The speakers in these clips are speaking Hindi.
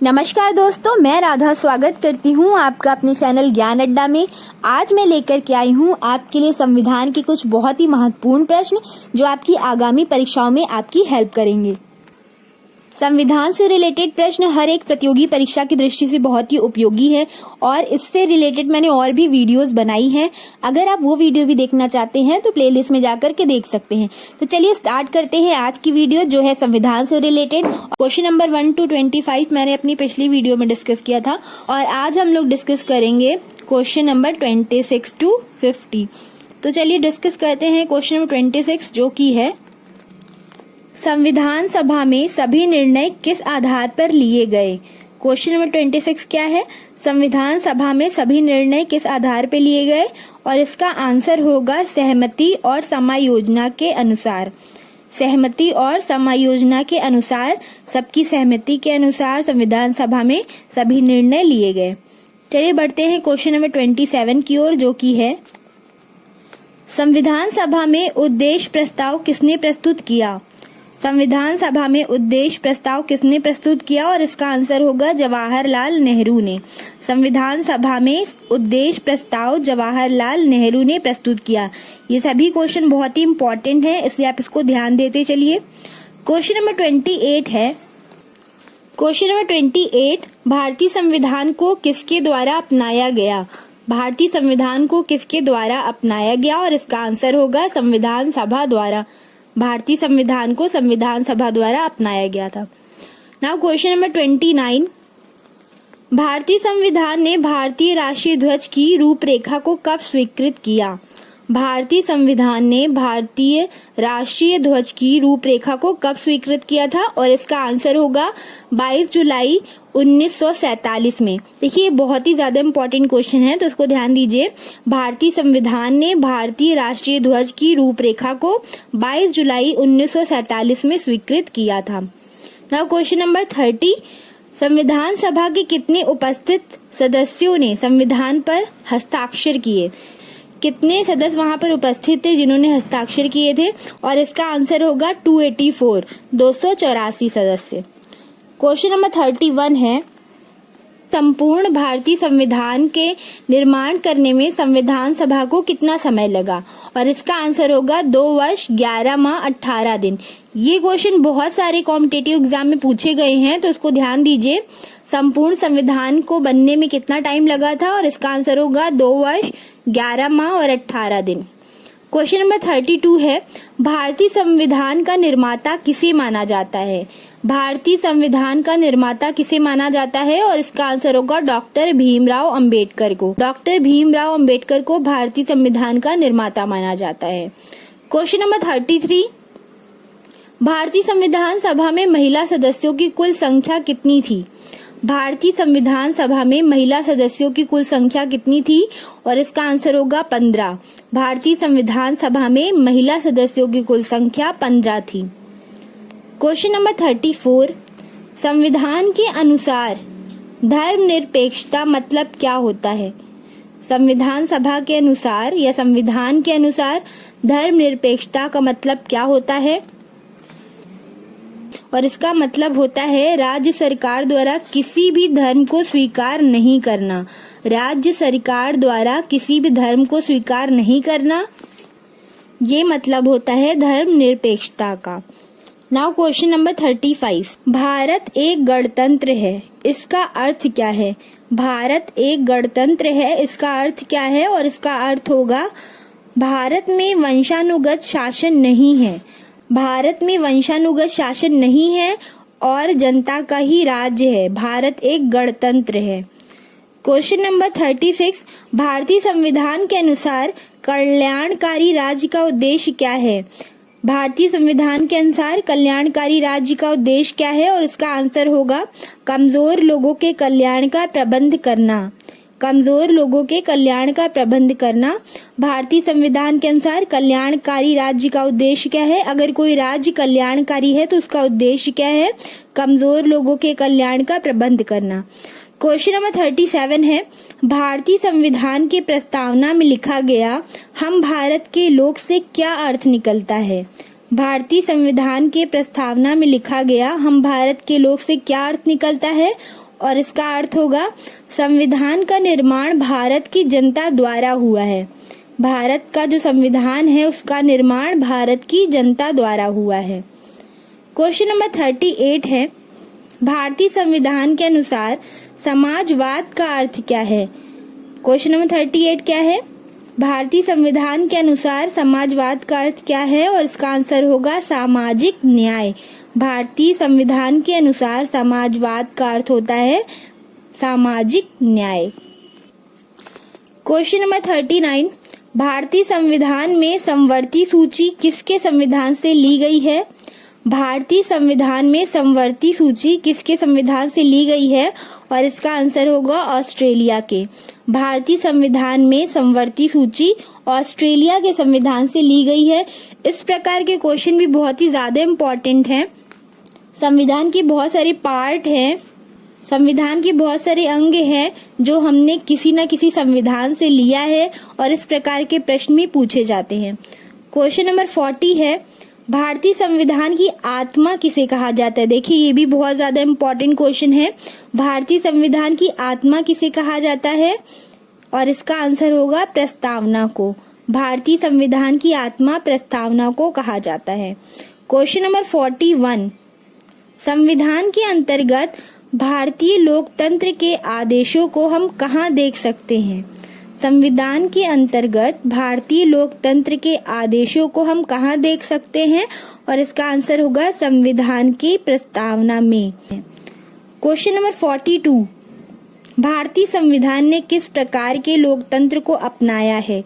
नमस्कार दोस्तों, मैं राधा स्वागत करती हूँ आपका अपने चैनल ज्ञान अड्डा में। आज मैं लेकर के आई हूँ आपके लिए संविधान के कुछ बहुत ही महत्वपूर्ण प्रश्न जो आपकी आगामी परीक्षाओं में आपकी हेल्प करेंगे। संविधान से रिलेटेड प्रश्न हर एक प्रतियोगी परीक्षा की दृष्टि से बहुत ही उपयोगी है और इससे रिलेटेड मैंने और भी वीडियोस बनाई हैं। अगर आप वो वीडियो भी देखना चाहते हैं तो प्लेलिस्ट में जाकर के देख सकते हैं। तो चलिए स्टार्ट करते हैं आज की वीडियो जो है संविधान से रिलेटेड। क्वेश्चन नंबर 1 to 25 मैंने अपनी पिछली वीडियो में डिस्कस किया था और आज हम लोग डिस्कस करेंगे क्वेश्चन नंबर 26 to 50। तो चलिए डिस्कस करते हैं क्वेश्चन नंबर 26 जो की है, संविधान सभा में सभी निर्णय किस आधार पर लिए गए। क्वेश्चन नंबर 26 क्या है, संविधान सभा में सभी निर्णय किस आधार पर लिए गए और इसका आंसर होगा सहमति और समायोजना के अनुसार। सहमति और समायोजना के अनुसार, सबकी सहमति के अनुसार संविधान सभा में सभी निर्णय लिए गए। चलिए बढ़ते हैं क्वेश्चन नंबर 27 की ओर जो की है, संविधान सभा में उद्देश्य प्रस्ताव किसने प्रस्तुत किया। संविधान सभा में उद्देश्य प्रस्ताव किसने प्रस्तुत किया और इसका आंसर होगा जवाहरलाल नेहरू ने। संविधान सभा में उद्देश्य प्रस्ताव जवाहरलाल नेहरू ने प्रस्तुत किया। ये सभी क्वेश्चन बहुत ही इंपॉर्टेंट है, इसलिए आप इसको ध्यान देते चलिए। क्वेश्चन नंबर 28 है, क्वेश्चन नंबर 28, भारतीय संविधान को किसके द्वारा अपनाया गया। भारतीय संविधान को किसके द्वारा अपनाया गया और इसका आंसर होगा संविधान सभा द्वारा। भारतीय संविधान को संविधान सभा द्वारा अपनाया गया था। नाउ क्वेश्चन नंबर 29, भारतीय संविधान ने भारतीय राष्ट्रीय ध्वज की रूपरेखा को कब स्वीकृत किया। भारतीय संविधान ने भारतीय राष्ट्रीय ध्वज की रूपरेखा को कब स्वीकृत किया था और इसका आंसर होगा 22 जुलाई 1947 में। देखिए बहुत ही ज्यादा इंपॉर्टेंट क्वेश्चन है तो इसको ध्यान दीजिए। भारतीय संविधान ने भारतीय राष्ट्रीय ध्वज की रूपरेखा को 22 जुलाई 1947 में स्वीकृत किया था। नाउ क्वेश्चन नंबर 30, संविधान सभा के कितने उपस्थित सदस्यों ने संविधान पर हस्ताक्षर किए। कितने सदस्य वहां पर उपस्थित थे जिन्होंने हस्ताक्षर किए थे और इसका आंसर होगा 284, 284 सदस्य। क्वेश्चन नंबर 31 है, संपूर्ण भारतीय संविधान के निर्माण करने में संविधान सभा को कितना समय लगा और इसका आंसर होगा 2 वर्ष 11 माह 18 दिन। ये क्वेश्चन बहुत सारे कॉम्पिटिटिव एग्जाम में पूछे गए हैं तो इसको ध्यान दीजिए। संपूर्ण संविधान को बनने में कितना टाइम लगा था और इसका आंसर होगा 2 वर्ष 11 माह और 18 दिन। क्वेश्चन नंबर 32 है, भारतीय संविधान का निर्माता किसे माना जाता है। भारतीय संविधान का निर्माता किसे माना जाता है और इसका आंसर होगा डॉक्टर भीमराव अंबेडकर को। डॉक्टर भीमराव अंबेडकर को भारतीय संविधान का निर्माता माना जाता है। क्वेश्चन नंबर 33, भारतीय संविधान सभा में महिला सदस्यों की कुल संख्या कितनी थी। भारतीय संविधान सभा में महिला सदस्यों की कुल संख्या कितनी थी और इसका आंसर होगा 15। भारतीय संविधान सभा में महिला सदस्यों की कुल संख्या 15 थी। क्वेश्चन नंबर 34, संविधान के अनुसार धर्मनिरपेक्षता मतलब क्या होता है। संविधान सभा के अनुसार या संविधान के अनुसार धर्मनिरपेक्षता का मतलब क्या होता है और इसका मतलब होता है राज्य सरकार द्वारा किसी भी धर्म को स्वीकार नहीं करना। राज्य सरकार द्वारा किसी भी धर्म को स्वीकार नहीं करना, ये मतलब होता है धर्मनिरपेक्षता का। नाउ क्वेश्चन नंबर 35, भारत एक गणतंत्र है, इसका अर्थ क्या है। भारत एक गणतंत्र है, इसका अर्थ क्या है और इसका अर्थ होगा भारत में वंशानुगत शासन नहीं है। भारत में वंशानुगत शासन नहीं है और जनता का ही राज्य है। भारत एक गणतंत्र है। क्वेश्चन नंबर 36, भारतीय संविधान के अनुसार कल्याणकारी राज्य का उद्देश्य क्या है। भारतीय संविधान के अनुसार कल्याणकारी राज्य का उद्देश्य क्या है और इसका आंसर होगा कमजोर लोगों के कल्याण का प्रबंध करना। कमजोर लोगों के कल्याण का प्रबंध करना। भारतीय संविधान के अनुसार कल्याणकारी राज्य का उद्देश्य क्या है। अगर कोई राज्य कल्याणकारी है तो उसका उद्देश्य क्या है, कमजोर लोगों के कल्याण का प्रबंध करना। क्वेश्चन नंबर 37 है, भारतीय संविधान की प्रस्तावना में लिखा गया हम भारत के लोग से क्या अर्थ निकलता है। भारतीय संविधान के प्रस्तावना में लिखा गया हम भारत के लोग से क्या अर्थ निकलता है और इसका अर्थ होगा संविधान का निर्माण भारत की जनता द्वारा हुआ है। भारत का जो संविधान है उसका निर्माण भारत की जनता द्वारा हुआ है। क्वेश्चन नंबर 38 है, भारतीय संविधान के अनुसार समाजवाद का अर्थ क्या है? क्वेश्चन नंबर 38 क्या है? भारतीय संविधान के अनुसार समाजवाद का अर्थ क्या है? और इसका आंसर होगा सामाजिक न्याय। भारतीय संविधान के अनुसार समाजवाद का अर्थ होता है सामाजिक न्याय। क्वेश्चन नंबर 39, भारतीय संविधान में समवर्ती सूची किसके संविधान से ली गई है? भारतीय संविधान में समवर्ती सूची किसके संविधान से ली गई है? और इसका आंसर होगा ऑस्ट्रेलिया के। भारतीय संविधान में समवर्ती सूची ऑस्ट्रेलिया के संविधान से ली गई है। इस प्रकार के क्वेश्चन भी बहुत ही ज्यादा इम्पोर्टेंट हैं। संविधान की बहुत सारी पार्ट हैं, संविधान के बहुत सारे अंग हैं जो हमने किसी न किसी संविधान से लिया है और इस प्रकार के प्रश्न भी पूछे जाते हैं। क्वेश्चन नंबर 40 है, भारतीय संविधान की आत्मा किसे कहा जाता है? देखिए ये भी बहुत ज्यादा इम्पोर्टेंट क्वेश्चन है। भारतीय संविधान की आत्मा किसे कहा जाता है? और इसका आंसर होगा प्रस्तावना को। भारतीय संविधान की आत्मा प्रस्तावना को कहा जाता है। क्वेश्चन नंबर 41, संविधान के अंतर्गत भारतीय लोकतंत्र के आदेशों को हम कहाँ देख सकते हैं? संविधान के अंतर्गत भारतीय लोकतंत्र के आदेशों को हम कहाँ देख सकते हैं? और इसका आंसर होगा संविधान की प्रस्तावना में। क्वेश्चन नंबर 42, भारतीय संविधान ने किस प्रकार के लोकतंत्र को अपनाया है?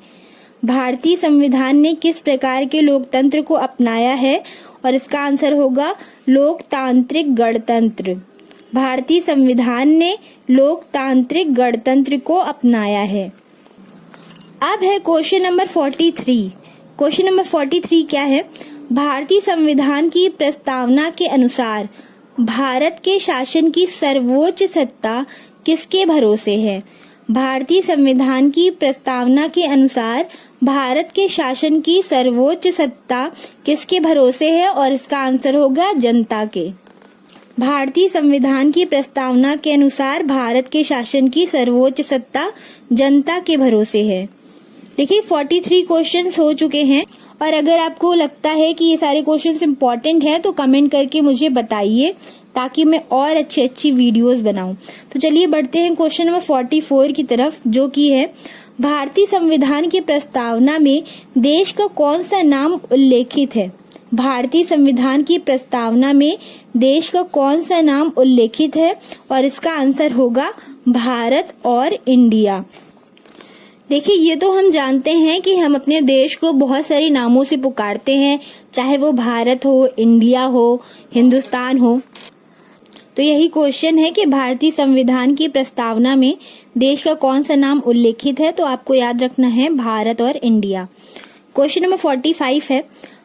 भारतीय संविधान ने किस प्रकार के लोकतंत्र को अपनाया है? और इसका आंसर होगा लोकतांत्रिक गणतंत्र। भारतीय संविधान ने लोकतांत्रिक गणतंत्र को अपनाया है। अब है क्वेश्चन नंबर 43। क्वेश्चन नंबर 43 क्या है? भारतीय संविधान की प्रस्तावना के अनुसार भारत के शासन की सर्वोच्च सत्ता किसके भरोसे है? भारतीय संविधान की प्रस्तावना के अनुसार भारत के शासन की सर्वोच्च सत्ता किसके भरोसे है? और इसका आंसर होगा जनता के। भारतीय संविधान की प्रस्तावना के अनुसार भारत के शासन की सर्वोच्च सत्ता जनता के भरोसे है। देखिए 43 क्वेश्चंस हो चुके हैं और अगर आपको लगता है कि ये सारे क्वेश्चंस इम्पोर्टेंट है तो कमेंट करके मुझे बताइए ताकि मैं और अच्छी वीडियोस बनाऊं। तो चलिए बढ़ते हैं क्वेश्चन नंबर 44 की तरफ, जो कि है भारतीय संविधान की प्रस्तावना में देश का कौन सा नाम उल्लेखित है? भारतीय संविधान की प्रस्तावना में देश का कौन सा नाम उल्लेखित है? और इसका आंसर होगा भारत और इंडिया। देखिए ये तो हम जानते हैं कि हम अपने देश को बहुत सारे नामों से पुकारते हैं, चाहे वो भारत हो, इंडिया हो, हिंदुस्तान हो। तो यही क्वेश्चन है कि भारतीय संविधान की प्रस्तावना में देश का कौन सा नाम उल्लेखित है? तो आपको याद रखना है भारत और इंडिया। क्वेश्चन नंबर 45 है,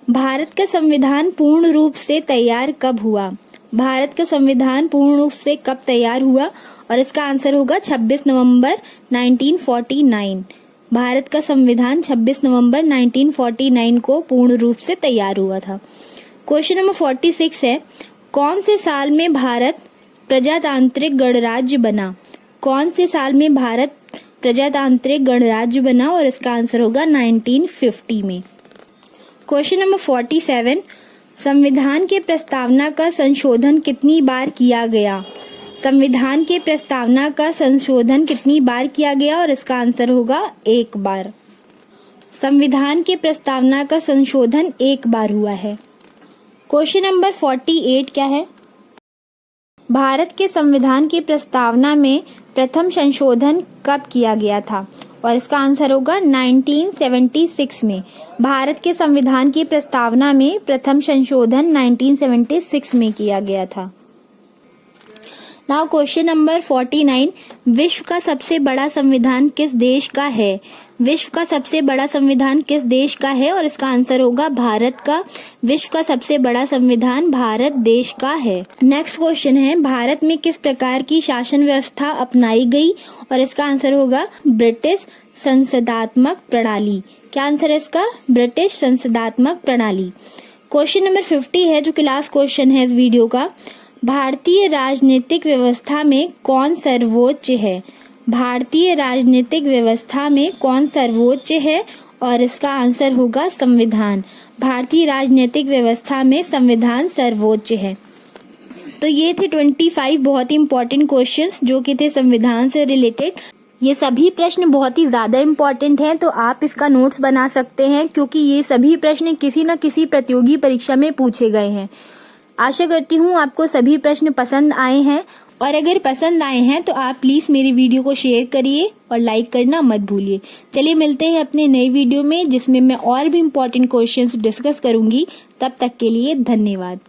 भारत का संविधान पूर्ण रूप से तैयार कब हुआ? भारत का संविधान पूर्ण रूप से कब तैयार हुआ? और इसका आंसर होगा 26 नवंबर 1949। भारत का संविधान 26 नवंबर 1949 को पूर्ण रूप से तैयार हुआ था। क्वेश्चन नंबर 46 है, कौन से साल में भारत प्रजातांत्रिक गणराज्य बना? कौन से साल में भारत प्रजातांत्रिक गणराज्य बना? और इसका आंसर होगा 1950 में। क्वेश्चन नंबर 47, संविधान के प्रस्तावना का संशोधन कितनी बार किया गया? संविधान के प्रस्तावना का संशोधन कितनी बार किया गया? और इसका आंसर होगा 1 बार। संविधान के प्रस्तावना का संशोधन 1 बार हुआ है। क्वेश्चन नंबर 48 क्या है? भारत के संविधान की प्रस्तावना में प्रथम संशोधन कब किया गया था? और इसका आंसर होगा 1976 में। भारत के संविधान की प्रस्तावना में प्रथम संशोधन 1976 में किया गया था। नाउ क्वेश्चन नंबर 49, विश्व का सबसे बड़ा संविधान किस देश का है? विश्व का सबसे बड़ा संविधान किस देश का है? और इसका आंसर होगा भारत का। विश्व का सबसे बड़ा संविधान भारत देश का है। नेक्स्ट क्वेश्चन है, भारत में किस प्रकार की शासन व्यवस्था अपनाई गई? और इसका आंसर होगा ब्रिटिश संसदात्मक प्रणाली। क्या आंसर है इसका? ब्रिटिश संसदात्मक प्रणाली। क्वेश्चन नंबर 50 है, जो कि लास्ट क्वेश्चन है इस वीडियो का। भारतीय राजनीतिक व्यवस्था में कौन सर्वोच्च है? भारतीय राजनीतिक व्यवस्था में कौन सर्वोच्च है? और इसका आंसर होगा संविधान। भारतीय राजनीतिक व्यवस्था में संविधान सर्वोच्च है। तो ये थे 25 बहुत ही इंपॉर्टेंट क्वेश्चंस जो कि थे संविधान से रिलेटेड। ये सभी प्रश्न बहुत ही ज्यादा इम्पोर्टेंट हैं, तो आप इसका नोट्स बना सकते हैं क्योंकि ये सभी प्रश्न किसी न किसी प्रतियोगी परीक्षा में पूछे गए हैं। आशा करती हूँ आपको सभी प्रश्न पसंद आए हैं, और अगर पसंद आए हैं तो आप प्लीज मेरी वीडियो को शेयर करिए और लाइक करना मत भूलिए। चलिए मिलते हैं अपने नए वीडियो में जिसमें मैं और भी इम्पोर्टेंट क्वेश्चंस डिस्कस करूंगी। तब तक के लिए धन्यवाद।